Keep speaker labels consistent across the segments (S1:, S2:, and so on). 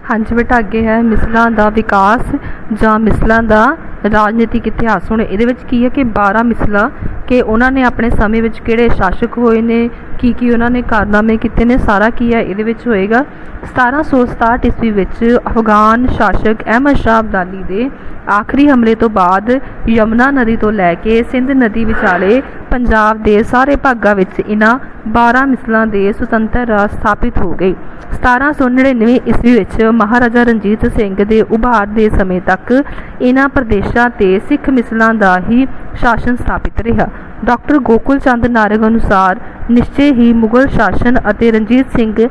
S1: हाँ जी बेटा, अगे है मिसलों का विकास जां मिसलों का राजनीतिक इतिहास। हुण इहदे विच की है कि 12 मिसल कि उन्होंने अपने समय विच किहड़े शासक होए ने, की उन्होंने कारनामे कीते ने, सारा की है इहदे विच होएगा। 1767 ईस्वी विच अफगान शासक अहमद शाह अब्दाली दे आखिरी हमले तो बाद यमुना नदी तो लैके सिंध नदी विचाले पंजाब के सारे भागों विच इन्हां 12 मिसलों के सुतंत्र राज स्थापित हो गए। 1799 ईस्वी विच महाराजा रणजीत सिंह के उभार के समय तक इन्हां प्रदेशों ते सिख मिसलों का ही शासन स्थापित रहा। डॉक्टर गोकुल चंद नारंग अनुसार निश्चय ही मुगल शासन और रणजीत सिंह के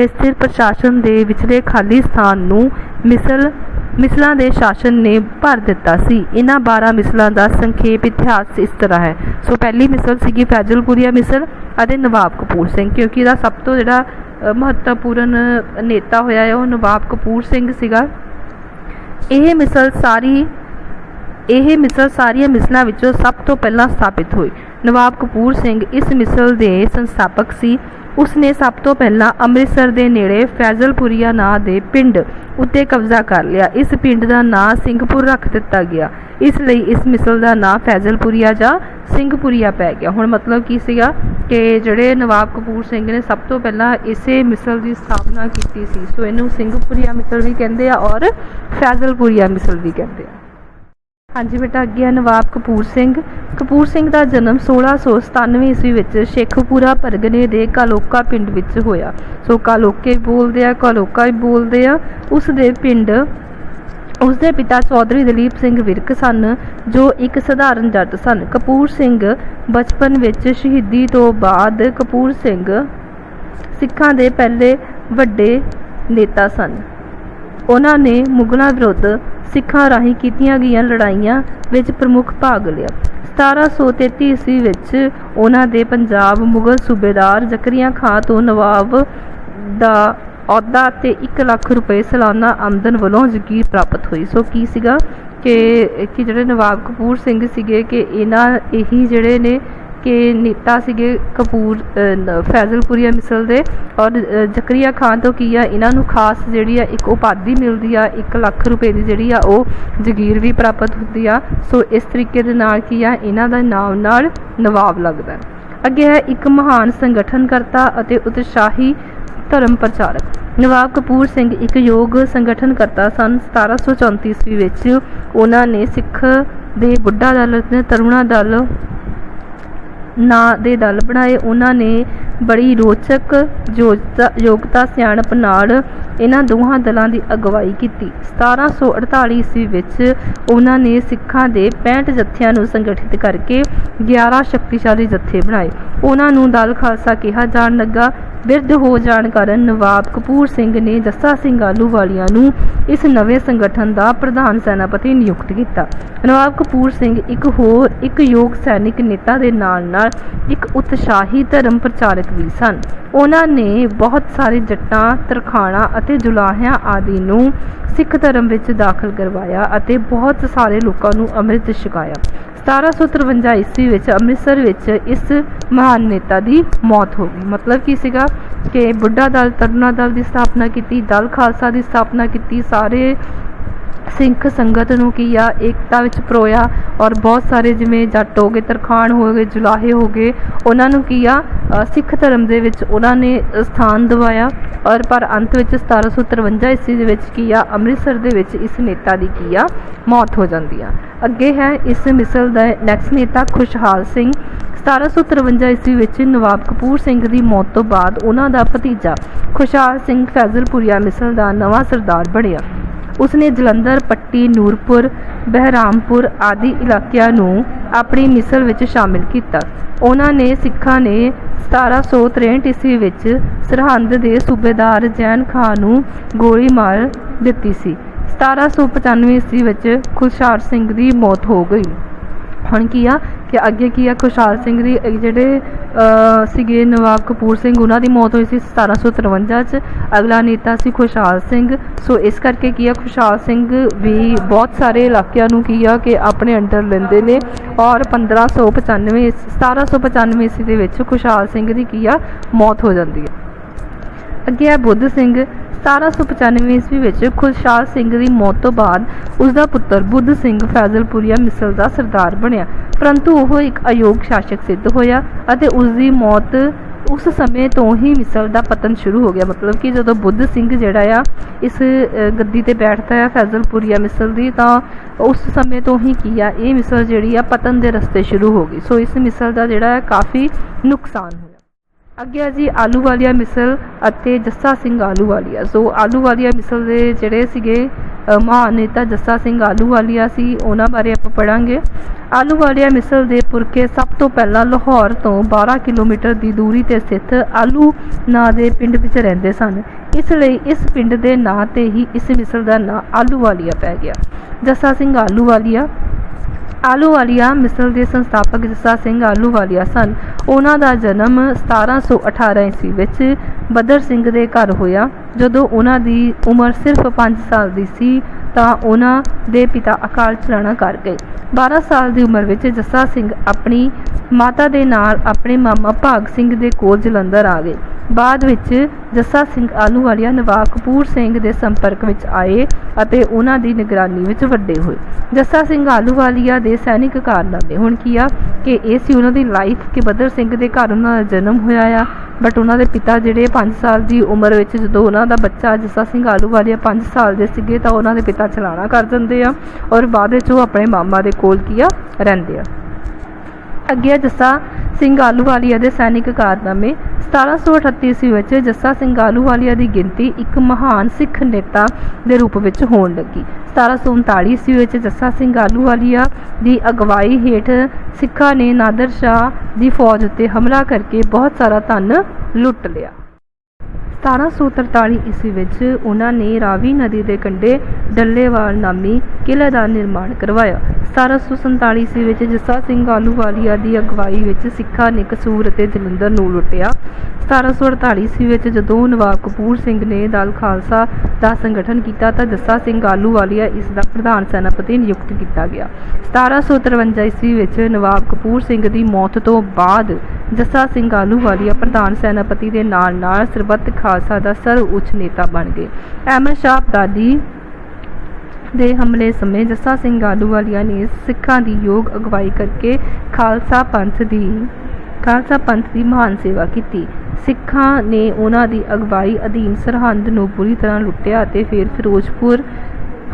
S1: स्थिर प्रशासन के विचले खाली स्थान नूं मिसलों के शासन ने भर दिता सी। इन्हां 12 मिसलों का संखेप इतिहास इस तरह है। सो पहली मिसल सी फैजलपुरिया मिसल और नवाब कपूर सिंह, क्योंकि इसका सब तो जिहड़ा महत्वपूर्ण नेता होया है वो नवाब कपूर सिंह सीगा। यह मिसल सारिया मिसलों विचों सब तो पहला स्थापित हुई। नवाब कपूर सिंह इस मिसल के संस्थापक सी। उसने सब तो पहला अमृतसर के नेड़े फैजलपुरिया नां दे पिंड उत्ते कब्जा कर लिया। इस पिंड का नां सिंहपुर रख दिता गया, इसलिए इस मिसल का नां फैजलपुरिया जां सिंहपुरिया पै गया। हुण मतलब की सीगा कि जिहड़े नवाब कपूर सिंह ने सब तो पहला इसे मिसल की स्थापना की सी। सो इनू सिंहपुरिया मिसल भी कहते हैं और फैजलपुरिया मिसल भी कहते हैं। हाँ जी बेटा, अगे है नवाब कपूर सिंह। कपूर सिंह का जन्म 1697 ईस्वी विच शेखपुरा परगने के कालोका पिंड विच होया। सो कालोके बोलते हैं, कालोका भी बोलते हैं। उसदे पिंड उसके पिता चौधरी दलीप सिंह विरक सन, जो एक सधारण जट सन। कपूर सिंह बचपन विच शहीदी तो बाद कपूर सिंह सिखां दे पहले वड्डे नेता सन। उन्होंने मुगलों विरुद्ध सिखां राही कीतियां गईयां लड़ाइयां विच प्रमुख भाग लिया। 1733 ईस्वी विच उन्हां दे पंजाब मुगल सूबेदार जकरिया खां तो नवाब दा अहुदा ते 1 लाख रुपए सालाना आमदन वालों जगीर प्राप्त हुई। सो की सीगा कि जिहड़े नवाब कपूर सिंह सीगे कि इन्हां यही जिहड़े ने कि नेता सीगे कपूर फैजलपुरिया मिसल दे और जकरिया खान तो की इन्हां नूं खास जिहड़ी एक उपाधि मिलती है, 1 लाख रुपए की जिहड़ी वो जगीर भी प्राप्त होती है। सो इस तरीके दे नाल की इन्हां दा नाम नाल नवाब लगदा है। अगे है एक महान संगठनकर्ता और उत्साही धर्म प्रचारक। नवाब कपूर सिंह एक योग संगठनकर्ता सन। 1734 ईस्वी विच उन्होंने सिख दे बुढ़ा दल ते तरुणा दल नां दे दल बनाए। उन्होंने बड़ी रोचक योगता सियाणप नाल इन्हां दोहां दलों की अगवाई की। 1748 ईस्वी विच उन्होंने सिखां दे 65 जत्थियां नूं संगठित करके 11 शक्तिशाली जत्थे बनाए। उन्होंने दल खालसा कहा जाण लगा। बिरध हो जाण कारण नवाब कपूर सिंह ने जस्सा सिंह आलूवालिया नूं इस नवे संगठन का प्रधान सेनापति नियुक्त किया। नवाब कपूर सिंह एक योग सैनिक नेता के नाल एक उत्साही धर्म प्रचारक भी सन। उन्होंने बहुत सारे जट्टां, तरखाणा और जुलाहियां आदि नूं सिख धर्म विच दाखिल करवाया और बहुत सारे लोगों नूं अमृत छकाया। 1753 ईस्वी विच अमृतसर विच इस महान नेता की मौत हो गई। मतलब की सीगा कि बुढ़ा दल तरुणा दल की स्थापना की, दल खालसा की स्थापना की, सारे सिख संगत नूं की एकता विच परोया और बहुत सारे जिमें जट हो गए, तरखान हो गए, जुलाहे हो गए, उन्होंने की सिख धर्म दे विच उन्होंने स्थान दवाया। और पर अंत विच 1753 ईस्वी दे विच की अमृतसर दे विच इस नेता की की मौत हो जाती है। अगे है इस मिसल का नैक्सट नेता खुशहाल सिंह। 1753 ईस्वी विच नवाब कपूर सिंह की मौत तो बाद उन्हां दा भतीजा खुशहाल सिंह फैजलपुरिया मिसल का नवा सरदार बनया। उसने जलंधर, पट्टी, नूरपुर, बहरामपुर आदि इलाकों नूं अपनी मिसल विच शामिल किया। उन्होंने सिखां ने 1763 ईस्वी विच सरहंद के सूबेदार जैन खान नूं गोली मार दिती सी। 1795 ईस्वी विच खुशहाल सिंह की मौत हो गई। हुण की कि अगे की खुशहाल सिंह की जिहड़े सीगे नवाब कपूर सिंह उन्हां दी मौत हुई सी 1753 च। अगला नेता सी खुशहाल सिंह। सो इस करके की खुशहाल सिंह भी बहुत सारे इलाकों नूं की कि अपने अंडर लेंदे ने और 1795 ईस्वी दे विच खुशहाल सिंह की मौत हो जाती है। अगे है बुद्ध सिंह। 1795 ਈਸਵੀ ਵਿੱਚ ਖੁਸ਼ਹਾਲ ਸਿੰਘ ਦੀ ਮੌਤ ਤੋਂ ਬਾਅਦ ਉਸ ਦਾ ਪੁੱਤਰ ਬੁੱਧ ਸਿੰਘ ਫੈਜ਼ਲਪੁਰੀਆ ਮਿਸਲ ਦਾ ਸਰਦਾਰ ਬਣਿਆ, ਪਰੰਤੂ ਉਹ ਇੱਕ ਅਯੋਗ ਸ਼ਾਸਕ ਸਿੱਧ ਹੋਇਆ ਅਤੇ ਉਸ ਦੀ ਮੌਤ ਉਸ ਸਮੇਂ ਤੋਂ ਹੀ ਮਿਸਲ ਦਾ ਪਤਨ ਸ਼ੁਰੂ ਹੋ ਗਿਆ। ਮਤਲਬ ਕਿ ਜਦੋਂ ਬੁੱਧ ਸਿੰਘ ਜਿਹੜਾ ਆ ਇਸ ਗੱਦੀ ਤੇ ਬੈਠਦਾ ਆ ਫੈਜ਼ਲਪੁਰੀਆ ਮਿਸਲ ਦੀ, ਤਾਂ ਉਸ ਸਮੇਂ ਤੋਂ ਹੀ ਕੀ ਆ ਇਹ ਮਿਸਲ ਜਿਹੜੀ ਆ ਪਤਨ ਦੇ ਰਸਤੇ ਸ਼ੁਰੂ ਹੋ ਗਈ। ਸੋ ਇਸ ਮਿਸਲ ਦਾ ਜਿਹੜਾ ਹੈ ਕਾਫੀ ਨੁਕਸਾਨ ਹੋਇਆ। ਅੱਗੇ ਆ ਜੀ ਆਹਲੂਵਾਲੀਆ ਮਿਸਲ ਅਤੇ ਜੱਸਾ ਸਿੰਘ ਆਹਲੂਵਾਲੀਆ। ਸੋ ਆਹਲੂਵਾਲੀਆ ਮਿਸਲ ਦੇ ਜਿਹੜੇ ਸੀਗੇ ਮਹਾਨ ਨੇਤਾ ਜੱਸਾ ਸਿੰਘ ਆਹਲੂਵਾਲੀਆ ਸੀ, ਉਹਨਾਂ ਬਾਰੇ ਆਪਾਂ ਪੜ੍ਹਾਂਗੇ। ਆਹਲੂਵਾਲੀਆ ਮਿਸਲ ਦੇ ਪੁਰਖੇ ਸਭ ਤੋਂ ਪਹਿਲਾਂ ਲਾਹੌਰ ਤੋਂ 12 ਕਿਲੋਮੀਟਰ ਦੀ ਦੂਰੀ 'ਤੇ ਸਥਿਤ ਆਲੂ ਨਾਂ ਦੇ ਪਿੰਡ ਵਿੱਚ ਰਹਿੰਦੇ ਸਨ। ਇਸ ਲਈ ਇਸ ਪਿੰਡ ਦੇ ਨਾਂ 'ਤੇ ਹੀ ਇਸ ਮਿਸਲ ਦਾ ਨਾਂ ਆਹਲੂਵਾਲੀਆ ਪੈ ਗਿਆ। ਜੱਸਾ ਸਿੰਘ ਆਹਲੂਵਾਲੀਆ ਆਹਲੂਵਾਲੀਆ ਮਿਸਲ ਦੇ ਸੰਸਥਾਪਕ ਜੱਸਾ ਸਿੰਘ ਆਹਲੂਵਾਲੀਆ ਸਨ। ਉਹਨਾਂ ਦਾ ਜਨਮ 1718 ਈਸਵੀ ਵਿੱਚ ਬਦਰ ਸਿੰਘ ਦੇ ਘਰ ਹੋਇਆ। ਜਦੋਂ ਉਹਨਾਂ ਦੀ ਉਮਰ ਸਿਰਫ 5 ਸਾਲ ਦੀ ਸੀ ਤਾਂ ਉਹਨਾਂ ਦੇ ਪਿਤਾ ਅਕਾਲ ਚਲਾਣਾ ਕਰ ਗਏ। 12 ਸਾਲ ਦੀ ਉਮਰ ਵਿੱਚ ਜੱਸਾ ਸਿੰਘ ਆਪਣੀ ਮਾਤਾ ਦੇ ਨਾਲ ਆਪਣੇ ਮਾਮਾ ਭਾਗ ਸਿੰਘ ਦੇ ਕੋਲ ਜਲੰਧਰ ਆ ਗਏ। ਬਾਅਦ ਵਿੱਚ ਜੱਸਾ ਸਿੰਘ ਆਹਲੂਵਾਲੀਆ ਨਵਾਬ ਕਪੂਰ ਸਿੰਘ ਦੇ ਸੰਪਰਕ ਵਿੱਚ ਆਏ ਅਤੇ ਉਹਨਾਂ ਦੀ ਨਿਗਰਾਨੀ ਵਿੱਚ ਵੱਡੇ ਹੋਏ। ਜੱਸਾ ਸਿੰਘ ਆਹਲੂਵਾਲੀਆ ਦੇ ਸੈਨਿਕ ਕਾਰਨਾਮੇ ਹੁਣ ਕੀ ਆ ਕਿ ਇਹ ਸੀ ਉਹਨਾਂ ਦੀ ਲਾਈਫ ਕਿ ਬਦਰ ਸਿੰਘ ਦੇ ਘਰ ਉਹਨਾਂ ਦਾ ਜਨਮ ਹੋਇਆ ਆ, ਬਟ ਉਹਨਾਂ ਦੇ ਪਿਤਾ ਜਿਹੜੇ 5 ਸਾਲ ਦੀ ਉਮਰ ਵਿੱਚ ਜਦੋਂ ਉਹਨਾਂ ਦਾ ਬੱਚਾ ਜੱਸਾ ਸਿੰਘ ਆਹਲੂਵਾਲੀਆ 5 ਸਾਲ ਦੇ ਸੀਗੇ ਤਾਂ ਉਹਨਾਂ ਦੇ ਪਿਤਾ ਚਲਾਣਾ ਕਰ ਦਿੰਦੇ ਆ ਔਰ ਬਾਅਦ ਵਿੱਚ ਉਹ ਆਪਣੇ ਮਾਮਾ ਦੇ ਕੋਲ ਕੀ ਆ ਰਹਿੰਦੇ ਆ। ਅੱਗੇ ਜੱਸਾ ਸਿੰਘ ਆਹਲੂਵਾਲੀਆ ਦੇ ਸੈਨਿਕ ਕਾਰਨਾਮੇ। 1738 ਈਸਵੀ ਵਿੱਚ ਜੱਸਾ ਸਿੰਘ ਆਹਲੂਵਾਲੀਆ ਦੀ ਗਿਣਤੀ ਇੱਕ ਮਹਾਨ ਸਿੱਖ ਨੇਤਾ ਦੇ ਰੂਪ ਵਿੱਚ ਹੋਣ ਲੱਗੀ। 1739 ਈਸਵੀ ਵਿੱਚ ਜੱਸਾ ਸਿੰਘ ਆਹਲੂਵਾਲੀਆ ਦੀ ਅਗਵਾਈ ਹੇਠ ਸਿੱਖਾਂ ਨੇ ਨਾਦਰ ਸ਼ਾਹ ਦੀ ਫੌਜ ਉੱਤੇ ਹਮਲਾ ਕਰਕੇ ਬਹੁਤ ਸਾਰਾ ਧਨ ਲੁੱਟ ਲਿਆ। 1743 ਈਸਵੀ ਵਿੱਚ ਉਹਨਾਂ ਨੇ ਰਾਵੀ ਨਦੀ ਦੇ ਕੰਢੇ ਡੱਲੇਵਾਲ ਨਾਮੀ ਕਿਲ੍ਹੇ ਦਾ ਨਿਰਮਾਣ ਕਰਵਾਇਆ। 1747 ਈਸਵੀ ਵਿੱਚ ਜੱਸਾ ਸਿੰਘ ਆਹਲੂਵਾਲੀਆ ਦੀ ਅਗਵਾਈ ਵਿੱਚ ਸਿੱਖਾਂ ਨੇ ਕਸੂਰ ਅਤੇ ਜਲੰਧਰ ਨੂੰ ਲੁੱਟਿਆ। 1748 ਈਸਵੀ ਵਿੱਚ ਜਦੋਂ ਨਵਾਬ ਕਪੂਰ ਸਿੰਘ ਨੇ ਦਲ ਖਾਲਸਾ ਦਾ ਸੰਗਠਨ ਕੀਤਾ ਤਾਂ ਜੱਸਾ ਸਿੰਘ ਆਹਲੂਵਾਲੀਆ ਇਸ ਦਾ ਪ੍ਰਧਾਨ ਸੈਨਾਪਤੀ ਨਿਯੁਕਤ ਕੀਤਾ ਗਿਆ। 1753 ਈਸਵੀ ਵਿੱਚ ਨਵਾਬ ਕਪੂਰ ਸਿੰਘ ਦੀ ਮੌਤ ਤੋਂ ਬਾਅਦ ਜੱਸਾ ਸਿੰਘ ਆਹਲੂਵਾਲੀਆ ਪ੍ਰਧਾਨ ਸੈਨਾਪਤੀ ਦੇ ਨਾਲ ਨਾਲ ਸਰਬੱਤ ਖਾਲਸਾ ਦਾ ਸਰਵਉੱਚ ਨੇਤਾ ਬਣ ਗਏ। ਅਹਿਮਦ ਸ਼ਾਹ ਅਬਦਾਲੀ ਦੇ ਹਮਲੇ ਸਮੇਂ ਜੱਸਾ ਸਿੰਘ ਆਹਲੂਵਾਲੀਆ ਨੇ ਸਿੱਖਾਂ ਦੀ ਯੋਗ ਅਗਵਾਈ ਕਰਕੇ ਖਾਲਸਾ ਪੰਥ ਦੀ ਮਹਾਨ ਸੇਵਾ ਕੀਤੀ। ਸਿੱਖਾਂ ਨੇ ਉਹਨਾਂ ਦੀ ਅਗਵਾਈ ਅਧੀਨ ਸਰਹੰਦ ਨੂੰ ਪੂਰੀ ਤਰ੍ਹਾਂ ਲੁੱਟਿਆ ਅਤੇ ਫਿਰ ਫਿਰੋਜ਼ਪੁਰ,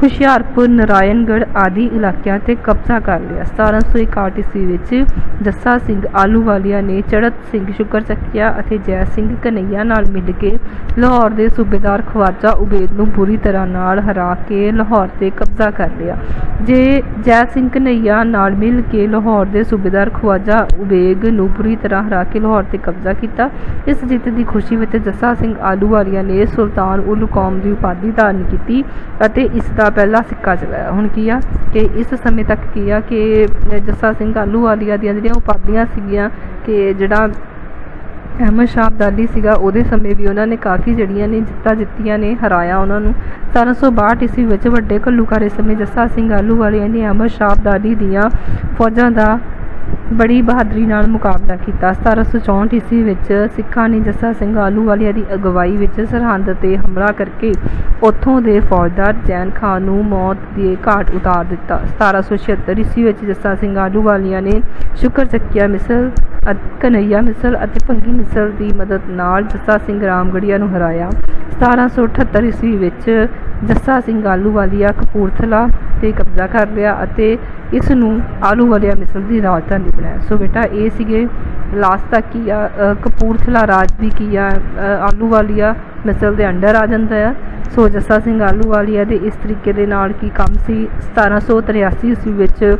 S1: ਹੁਸ਼ਿਆਰਪੁਰ, ਨਾਰਾਇਣਗੜ੍ਹ ਆਦਿ ਇਲਾਕਿਆਂ 'ਤੇ ਕਬਜ਼ਾ ਕਰ ਲਿਆ। 1761 ਈਸਵੀ ਵਿੱਚ ਜੱਸਾ ਸਿੰਘ ਆਹਲੂਵਾਲੀਆ ਨੇ ਚੜ੍ਹਤ ਸਿੰਘ ਸ਼ੁਕਰ ਚੱਕਿਆ ਅਤੇ ਜੈ ਸਿੰਘ ਕਨ੍ਹਈਆ ਨਾਲ ਮਿਲ ਕੇ ਲਾਹੌਰ ਦੇ ਸੂਬੇਦਾਰ ਖਵਾਜਾ ਉਬੇਦ ਨੂੰ ਬੁਰੀ ਤਰ੍ਹਾਂ ਨਾਲ ਹਰਾ ਕੇ ਲਾਹੌਰ 'ਤੇ ਕਬਜ਼ਾ ਕਰ ਲਿਆ। ਜੈ ਸਿੰਘ ਕਨ੍ਹਈਆ ਨਾਲ ਮਿਲ ਕੇ ਲਾਹੌਰ ਦੇ ਸੂਬੇਦਾਰ ਖਵਾਜਾ ਉਬੇਦ ਨੂੰ ਬੁਰੀ ਤਰ੍ਹਾਂ ਹਰਾ ਕੇ ਲਾਹੌਰ 'ਤੇ ਕਬਜ਼ਾ ਕੀਤਾ। ਇਸ ਜਿੱਤ ਦੀ ਖੁਸ਼ੀ ਵਿੱਚ ਜੱਸਾ ਸਿੰਘ ਆਹਲੂਵਾਲੀਆ ਨੇ ਸੁਲਤਾਨ ਉਲ ਕੌਮ ਦੀ ਉਪਾਧੀ ਧਾਰਨ ਕੀਤੀ ਅਤੇ ਇਸ ਦਾ ਪਹਿਲਾ ਸਿੱਕਾ ਚਲਾਇਆ। ਹੁਣ ਕੀ ਆ ਕਿ ਇਸ ਸਮੇਂ ਤੱਕ ਕੀ ਆ ਕਿ ਜੱਸਾ ਸਿੰਘ ਆਹਲੂਵਾਲੀਆ ਦੀਆਂ ਜਿਹੜੀਆਂ ਉਪਾਧੀਆਂ ਸੀਗੀਆਂ ਕਿ ਜਿਹੜਾ ਅਹਿਮਦ ਸ਼ਾਹ ਅਬਦਾਲੀ ਸੀਗਾ ਉਹਦੇ ਸਮੇਂ ਵੀ ਉਹਨਾਂ ਨੇ ਕਾਫੀ ਜਿਹੜੀਆਂ ਨੇ ਜਿੱਤੀਆਂ ਨੇ, ਹਰਾਇਆ ਉਹਨਾਂ ਨੂੰ। 1762 ਈਸਵੀ ਵਿੱਚ ਵੱਡੇ ਘੱਲੂਘਾਰੇ ਸਮੇਂ ਜੱਸਾ ਸਿੰਘ ਆਹਲੂਵਾਲੀਆ ਨੇ ਅਹਿਮਦ ਸ਼ਾਹ ਅਬਦਾਲੀ ਦੀਆਂ ਫੌਜਾਂ ਦਾ ਬੜੀ ਬਹਾਦਰੀ ਨਾਲ ਮੁਕਾਬਲਾ ਕੀਤਾ। 1764 ਈਸਵੀ ਵਿੱਚ ਸਿੱਖਾਂ ਨੇ ਜੱਸਾ ਸਿੰਘ ਆਹਲੂਵਾਲੀਆ ਦੀ ਅਗਵਾਈ ਵਿੱਚ ਸਰਹੰਦ 'ਤੇ ਹਮਲਾ ਕਰਕੇ ਉੱਥੋਂ ਦੇ ਫੌਜਦਾਰ ਜੈਨ ਖਾਨ ਨੂੰ ਮੌਤ ਦੇ ਘਾਟ ਉਤਾਰ ਦਿੱਤਾ। 1776 ਈਸਵੀ ਵਿੱਚ ਜੱਸਾ ਸਿੰਘ ਆਹਲੂਵਾਲੀਆ ਨੇ ਸ਼ੁਕਰ ਚੱਕਿਆ ਮਿਸਲ, ਕਨ੍ਹਈਆ ਮਿਸਲ ਅਤੇ ਭੰਗੀ ਮਿਸਲ ਦੀ ਮਦਦ ਨਾਲ ਜੱਸਾ ਸਿੰਘ ਰਾਮਗੜੀਆ ਨੂੰ ਹਰਾਇਆ। 1778 ਈਸਵੀ ਵਿੱਚ ਜੱਸਾ ਸਿੰਘ ਆਹਲੂਵਾਲੀਆ ਕਪੂਰਥਲਾ 'ਤੇ ਕਬਜ਼ਾ ਕਰ ਲਿਆ ਅਤੇ ਇਸ ਨੂੰ ਆਹਲੂਵਾਲੀਆ ਮਿਸਲ ਦੀ ਰਾਜਧਾਨੀ ਬਣਾਇਆ। ਸੋ ਬੇਟਾ ਇਹ ਸੀਗੇ ਲਾਸਟ ਤੱਕ ਕੀ ਆ ਕਪੂਰਥਲਾ ਰਾਜ ਵੀ ਕੀ ਆ ਆਹਲੂਵਾਲੀਆ ਮਿਸਲ ਦੇ ਅੰਡਰ ਆ ਜਾਂਦਾ ਆ। ਸੋ ਜੱਸਾ ਸਿੰਘ ਆਹਲੂਵਾਲੀਆ ਦੇ ਇਸ ਤਰੀਕੇ ਦੇ ਨਾਲ ਕੀ ਕੰਮ ਸੀ। 1783 ਈਸਵੀ ਵਿੱਚ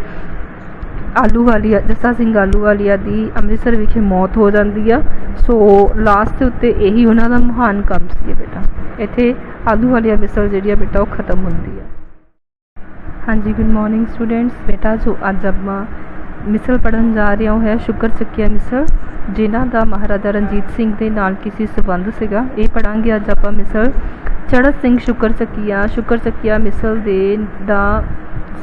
S1: ਜੱਸਾ ਸਿੰਘ ਆਹਲੂਵਾਲੀਆ ਦੀ ਅੰਮ੍ਰਿਤਸਰ ਵਿਖੇ ਮੌਤ ਹੋ ਜਾਂਦੀ ਆ। ਸੋ ਲਾਸਟ ਦੇ ਉੱਤੇ ਇਹੀ ਉਹਨਾਂ ਦਾ ਮਹਾਨ ਕੰਮ ਸੀ ਬੇਟਾ। ਇੱਥੇ ਆਹਲੂਵਾਲੀਆ ਮਿਸਲ ਜਿਹੜੀ ਆ ਬੇਟਾ ਉਹ ਖਤਮ ਹੁੰਦੀ ਆ। ਹਾਂਜੀ, ਗੁੱਡ ਮਾਰਨਿੰਗ ਸਟੂਡੈਂਟਸ। ਬੇਟਾ ਜੋ ਅੱਜ ਆਪਾਂ ਮਿਸਲ ਪੜ੍ਹਨ ਜਾ ਰਹੇ ਹਾਂ ਸ਼ੁਕਰ ਚੱਕਿਆ ਮਿਸਲ, ਜਿਨ੍ਹਾਂ ਦਾ ਮਹਾਰਾਜਾ ਰਣਜੀਤ ਸਿੰਘ ਦੇ ਨਾਲ ਕਿਸੇ ਸੰਬੰਧ ਸੀਗਾ। ਇਹ ਪੜ੍ਹਾਂਗੇ ਅੱਜ ਆਪਾਂ ਮਿਸਲ। ਚੜ੍ਹਤ ਸਿੰਘ ਸ਼ੁਕਰ ਚੱਕਿਆ ਮਿਸਲ ਦਾ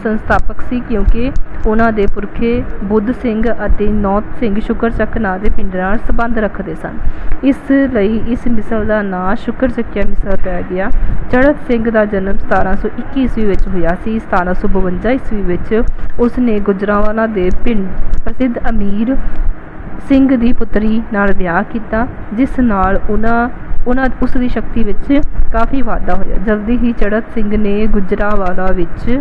S1: ਸੰਸਥਾਪਕ ਸੀ ਕਿਉਂਕਿ ਉਹਨਾਂ ਦੇ ਪੁਰਖੇ ਬੁੱਧ ਸਿੰਘ ਅਤੇ ਨੌਤ ਸਿੰਘ ਸ਼ੁਕਰ ਚੱਕ ਨਾਂ ਦੇ ਪਿੰਡ ਨਾਲ ਸੰਬੰਧ ਰੱਖਦੇ ਸਨ। ਇਸ ਲਈ ਇਸ ਮਿਸਲ ਦਾ ਨਾਂ ਸ਼ੁਕਰ ਚੱਕਿਆ ਮਿਸਲ ਪੈ ਗਿਆ। ਚੜ੍ਹਤ ਸਿੰਘ ਦਾ ਜਨਮ 1721 ਈਸਵੀ ਵਿੱਚ ਹੋਇਆ ਸੀ। 1752 ਈਸਵੀ ਵਿੱਚ ਉਸ ਨੇ ਗੁਜਰਾਂਵਾਲਾ ਦੇ ਪਿੰਡ ਪ੍ਰਸਿੱਧ ਅਮੀਰ ਸਿੰਘ ਦੀ ਪੁੱਤਰੀ ਨਾਲ ਵਿਆਹ ਕੀਤਾ, ਜਿਸ ਨਾਲ ਉਸ ਦੀ ਸ਼ਕਤੀ ਵਿੱਚ ਕਾਫੀ ਵਾਧਾ ਹੋਇਆ। ਜਲਦੀ ਹੀ ਚੜ੍ਹਤ ਸਿੰਘ ਨੇ ਗੁਜਰਾਂਵਾਲਾ ਵਿੱਚ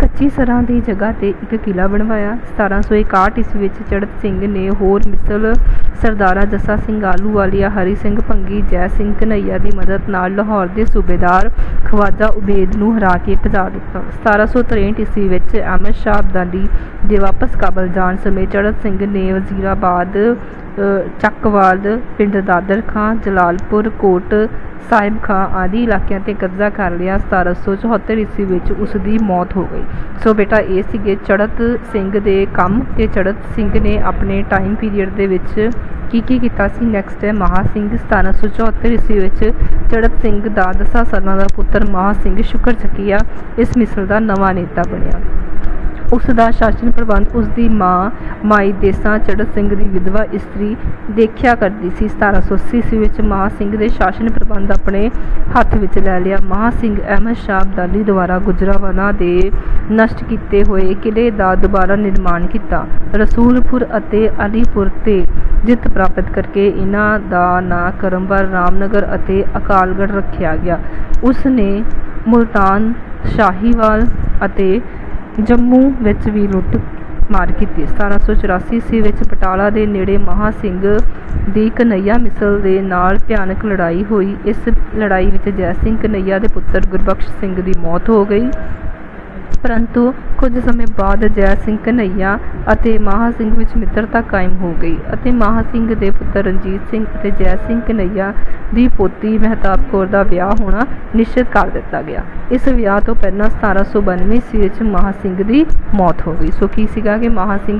S1: ਕੱਚੀ ਸਰਾਂ ਦੀ ਜਗ੍ਹਾ 'ਤੇ ਇੱਕ ਕਿਲ੍ਹਾ ਬਣਵਾਇਆ। 1761 ਈਸਵੀ ਵਿੱਚ ਚੜ੍ਹਤ ਸਿੰਘ ਨੇ ਹੋਰ ਮਿਸਲ ਸਰਦਾਰਾਂ ਜੱਸਾ ਸਿੰਘ ਆਹਲੂਵਾਲੀਆ, ਹਰੀ ਸਿੰਘ ਭੰਗੀ, ਜੈ ਸਿੰਘ ਘਨੱਈਆ ਦੀ ਮਦਦ ਨਾਲ ਲਾਹੌਰ ਦੇ ਸੂਬੇਦਾਰ ਖਵਾਜਾ ਉਬੇਦ ਨੂੰ ਹਰਾ ਕੇ ਭਜਾ ਦਿੱਤਾ। 1763 ਈਸਵੀ ਵਿੱਚ ਅਹਿਮਦ ਸ਼ਾਹ ਅਬਦਾਲੀ ਦੇ ਵਾਪਸ ਕਾਬਲ ਜਾਣ ਸਮੇਂ ਚੜ੍ਹਤ ਸਿੰਘ ਨੇ ਵਜ਼ੀਰਾਬਾਦ, ਚੱਕਵਾਲ, ਪਿੰਡ ਦਾਦਰ ਖਾਂ, ਜਲਾਲਪੁਰ, ਕੋਟ ਸਾਹਿਬ ਖਾਂ ਆਦਿ ਇਲਾਕਿਆਂ 'ਤੇ ਕਬਜ਼ਾ ਕਰ ਲਿਆ। 1774 ਈਸਵੀ ਵਿੱਚ ਉਸ ਦੀ ਮੌਤ ਹੋ ਗਈ। ਸੋ ਬੇਟਾ ਇਹ ਸੀਗੇ ਚੜ੍ਹਤ ਸਿੰਘ ਦੇ ਕੰਮ, ਤੇ ਚੜ੍ਹਤ ਸਿੰਘ ਨੇ ਆਪਣੇ ਟਾਈਮ ਪੀਰੀਅਡ ਦੇ ਵਿੱਚ ਕੀ ਕੀਤਾ ਸੀ। ਨੈਕਸਟ ਹੈ ਮਹਾਂ ਸਿੰਘ। 1774 ਈਸਵੀ ਵਿੱਚ ਚੜ੍ਹਤ ਸਿੰਘ ਦਾ 10 ਸਾਲਾਂ ਦਾ ਪੁੱਤਰ ਮਹਾਂ ਸਿੰਘ ਸ਼ੁਕਰ ਚੱਕੀਆ ਇਸ ਮਿਸਲ ਦਾ ਨਵਾਂ ਨੇਤਾ ਬਣਿਆ। ਉਸ ਦਾ ਸ਼ਾਸਨ ਪ੍ਰਬੰਧ ਉਸ ਦੀ ਮਾਂ ਮਾਈ ਦੇਸਾਂ ਚੜ੍ਹਤ ਸਿੰਘ ਦੀ ਵਿਧਵਾ ਇਸਤਰੀ ਦੇਖਿਆ ਕਰਦੀ ਸੀ। 1780 ਈਸਵੀ ਵਿੱਚ ਮਹਾਂ ਸਿੰਘ ਦੇ ਸ਼ਾਸਨ ਪ੍ਰਬੰਧ ਆਪਣੇ ਹੱਥ ਵਿੱਚ ਲੈ ਲਿਆ। ਮਹਾਂ ਸਿੰਘ ਅਹਿਮਦ ਸ਼ਾਹ ਅਬਦਾਲੀ ਦੁਆਰਾ ਗੁਜਰਾਂਵਾਲਾ ਦੇ ਨਸ਼ਟ ਕੀਤੇ ਹੋਏ ਕਿਲ੍ਹੇ ਦਾ ਦੁਬਾਰਾ ਨਿਰਮਾਣ ਕੀਤਾ। ਰਸੂਲਪੁਰ ਅਤੇ ਅਲੀਪੁਰ 'ਤੇ ਜਿੱਤ ਪ੍ਰਾਪਤ ਕਰਕੇ ਇਹਨਾਂ ਦਾ ਨਾਂ ਕਰਮਵਾਲ, ਰਾਮਨਗਰ ਅਤੇ ਅਕਾਲਗੜ੍ਹ ਰੱਖਿਆ ਗਿਆ। ਉਸ ਨੇ ਮੁਲਤਾਨ, ਸ਼ਾਹੀਵਾਲ ਅਤੇ ਜੰਮੂ ਵਿੱਚ ਵੀ ਲੁੱਟ ਮਾਰ ਕੀਤੀ। 1784 ਈਸਵੀ ਵਿੱਚ ਬਟਾਲਾ ਦੇ ਨੇੜੇ ਮਹਾਂ ਸਿੰਘ ਦੀ ਘਨੱਈਆ ਮਿਸਲ ਦੇ ਨਾਲ ਭਿਆਨਕ ਲੜਾਈ ਹੋਈ। ਇਸ ਲੜਾਈ ਵਿੱਚ ਜੈ ਸਿੰਘ ਘਨੱਈਆ ਦੇ ਪੁੱਤਰ ਗੁਰਬਖਸ਼ ਸਿੰਘ ਦੀ ਮੌਤ ਹੋ ਗਈ, ਪਰੰਤੂ ਕੁਝ ਸਮੇਂ ਬਾਅਦ ਜੈ ਸਿੰਘ ਘਨੱਈਆ ਅਤੇ ਮਹਾਂ ਸਿੰਘ ਵਿੱਚ ਮਿੱਤਰਤਾ ਕਾਇਮ ਹੋ ਗਈ ਅਤੇ ਮਹਾਂ ਸਿੰਘ ਦੇ ਪੁੱਤਰ ਰਣਜੀਤ ਸਿੰਘ ਅਤੇ ਜੈ ਸਿੰਘ ਘਨੱਈਆ ਦੀ ਪੋਤੀ ਮਹਿਤਾਬ ਕੌਰ ਦਾ ਵਿਆਹ ਹੋਣਾ ਨਿਸ਼ਚਿਤ ਕਰ ਦਿੱਤਾ ਗਿਆ। ਇਸ ਵਿਆਹ ਤੋਂ ਪਹਿਲਾਂ 1792 ਈਸਵੀ ਵਿੱਚ ਮਹਾਂ ਸਿੰਘ ਦੀ ਮੌਤ ਹੋ ਗਈ। ਸੋ ਕੀ ਸੀਗਾ ਕਿ ਮਹਾਂ ਸਿੰਘ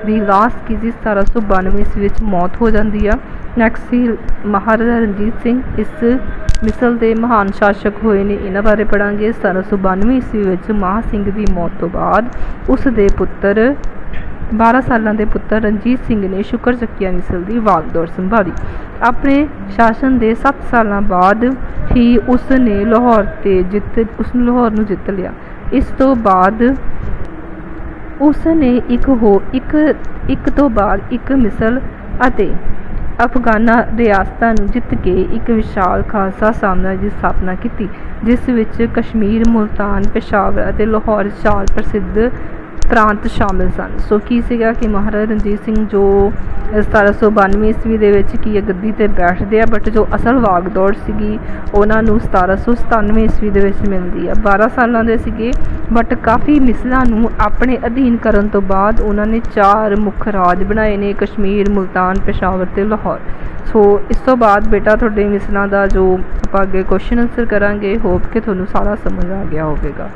S1: ਦੀ ਲਾਸਟ ਕੀ ਸੀ 1792 ਈਸਵੀ ਵਿੱਚ ਮੌਤ ਹੋ ਜਾਂਦੀ ਆ। ਨੈਕਸਟ ਸੀ ਮਹਾਰਾਜਾ ਰਣਜੀਤ ਸਿੰਘ। ਇਸ ਮਿਸਲ ਦੇ ਮਹਾਨ ਸ਼ਾਸਕ ਹੋਏ ਨੇ, ਇਹਨਾਂ ਬਾਰੇ ਪੜ੍ਹਾਂਗੇ। 1792 ਈਸਵੀ ਵਿੱਚ ਮਹਾਂ ਸਿੰਘ ਦੀ ਮੌਤ ਤੋਂ ਬਾਅਦ ਉਸ ਦੇ ਪੁੱਤਰ 12 ਸਾਲਾਂ ਦੇ ਪੁੱਤਰ ਰਣਜੀਤ ਸਿੰਘ ਨੇ ਸ਼ੁਕਰ ਚੱਕੀਆ ਮਿਸਲ ਦੀ ਵਾਗਡੋਰ ਸੰਭਾਲੀ। ਆਪਣੇ ਸ਼ਾਸਨ ਦੇ 7 ਸਾਲਾਂ ਬਾਅਦ ਹੀ ਉਸ ਨੇ ਲਾਹੌਰ ਨੂੰ ਜਿੱਤ ਲਿਆ। ਇਸ ਤੋਂ ਬਾਅਦ ਉਸ ਨੇ ਇੱਕ ਤੋਂ ਬਾਅਦ ਇੱਕ ਮਿਸਲ ਅਤੇ ਅਫਗਾਨਾ ਰਿਆਸਤਾਂ ਨੂੰ ਜਿੱਤ ਕੇ ਇੱਕ ਵਿਸ਼ਾਲ ਖਾਲਸਾ ਸਾਮਰਾਜ ਦੀ ਸਥਾਪਨਾ ਕੀਤੀ, ਜਿਸ ਵਿੱਚ ਕਸ਼ਮੀਰ, ਮੁਲਤਾਨ, ਪੇਸ਼ਾਵਰ ਅਤੇ ਲਾਹੌਰ 4 ਪ੍ਰਸਿੱਧ ਪ੍ਰਾਂਤ ਸ਼ਾਮਿਲ ਸਨ। ਸੋ ਕੀ ਸੀਗਾ ਕਿ ਮਹਾਰਾਜਾ ਰਣਜੀਤ ਸਿੰਘ ਜੋ 1792 ਈਸਵੀ ਦੇ ਵਿੱਚ ਗੱਦੀ 'ਤੇ ਬੈਠਦੇ ਆ, ਬਟ ਜੋ ਅਸਲ ਵਾਗਡੋਰ ਸੀਗੀ ਉਹਨਾਂ ਨੂੰ 1797 ਈਸਵੀ ਦੇ ਵਿੱਚ ਮਿਲਦੀ ਆ। 12 ਸਾਲਾਂ ਦੇ ਸੀਗੇ, ਬਟ ਕਾਫੀ ਮਿਸਲਾਂ ਨੂੰ ਆਪਣੇ ਅਧੀਨ ਕਰਨ ਤੋਂ ਬਾਅਦ ਉਹਨਾਂ ਨੇ 4 ਮੁੱਖ ਰਾਜ ਬਣਾਏ ਨੇ: ਕਸ਼ਮੀਰ, ਮੁਲਤਾਨ, ਪੇਸ਼ਾਵਰ ਅਤੇ ਲਾਹੌਰ। ਸੋ ਇਸ ਤੋਂ ਬਾਅਦ ਬੇਟਾ ਤੁਹਾਡੇ ਮਿਸਲਾਂ ਦਾ ਜੋ ਆਪਾਂ ਅੱਗੇ ਕੁਐਸਚਨ ਆਨਸਰ ਕਰਾਂਗੇ। ਹੋਪ ਕਿ ਤੁਹਾਨੂੰ ਸਾਰਾ ਸਮਝ ਆ ਗਿਆ ਹੋਵੇਗਾ।